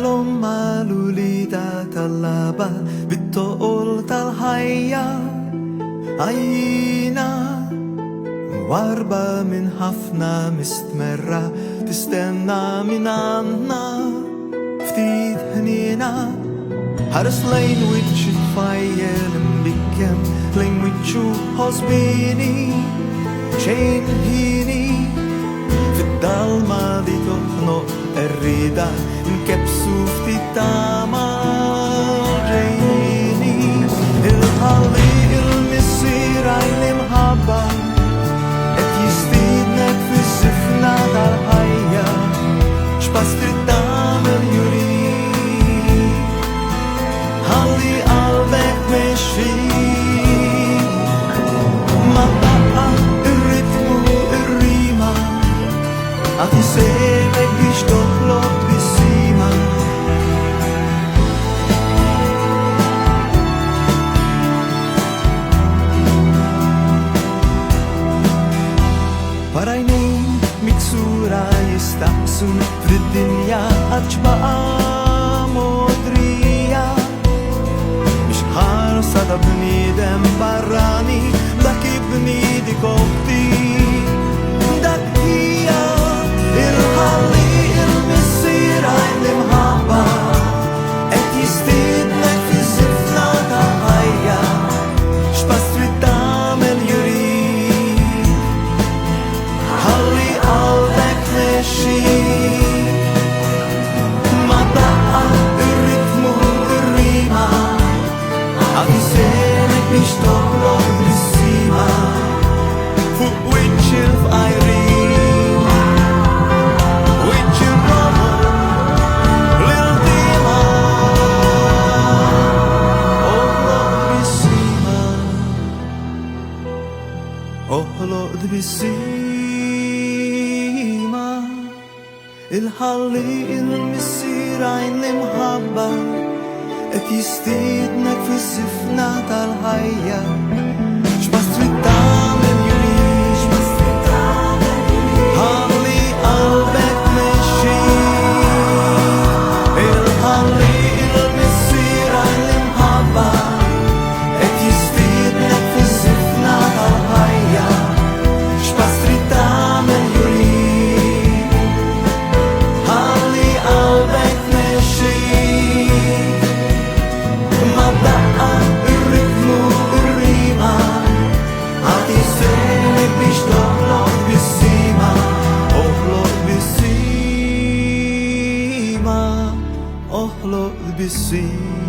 חלום מלולידה talaba bittool talhayya عينا واربة من حفنا مستمرة تستنى من عنا فتيت هنينا حرس لين ويتش تفايل بكم لين ويتشو حسبيني شين هيني في الضلمة دي تخنق الريدة نكبسو في التاما جيني الحالي المسير عين المحبة اتيستيدنك في السفنة على الحياة شبستر التامل يريد حالي قلبك ماشي ما بقى الرتم والريمة عتسيبك بيشتغلط بالسيمة بعينين مكسورة يستحسن في الدنيا أجبقى مدرية مش حارس أدبني دم براني لكي بنيدي كوكتي دكية الحالي المسير عين المحبة اتيستيدنك في الزفنة تحيا شبست التعمل يريد حالي قلبك ماشي ما بقى الرتم والريمة عتسيبك بيشتغلط بالسيمة فوق ويتشرف عيرين ويتشرف للديمة أخلق بالسيمة الحالي المسير عين المحبة اتيستيدنك في السفنة الحياة شبست في التعمل يريد حالي قلبك ماشي الحالي المسير عين المحبة اتيستيدنك في السفنة الحياة شبست في التعمل يريد حالي قلبك ماشي ما بقى الرتم والريمة عتسيبك بيشتغلط بالسيمة أخلق بالسيمة أخلق بالسيمة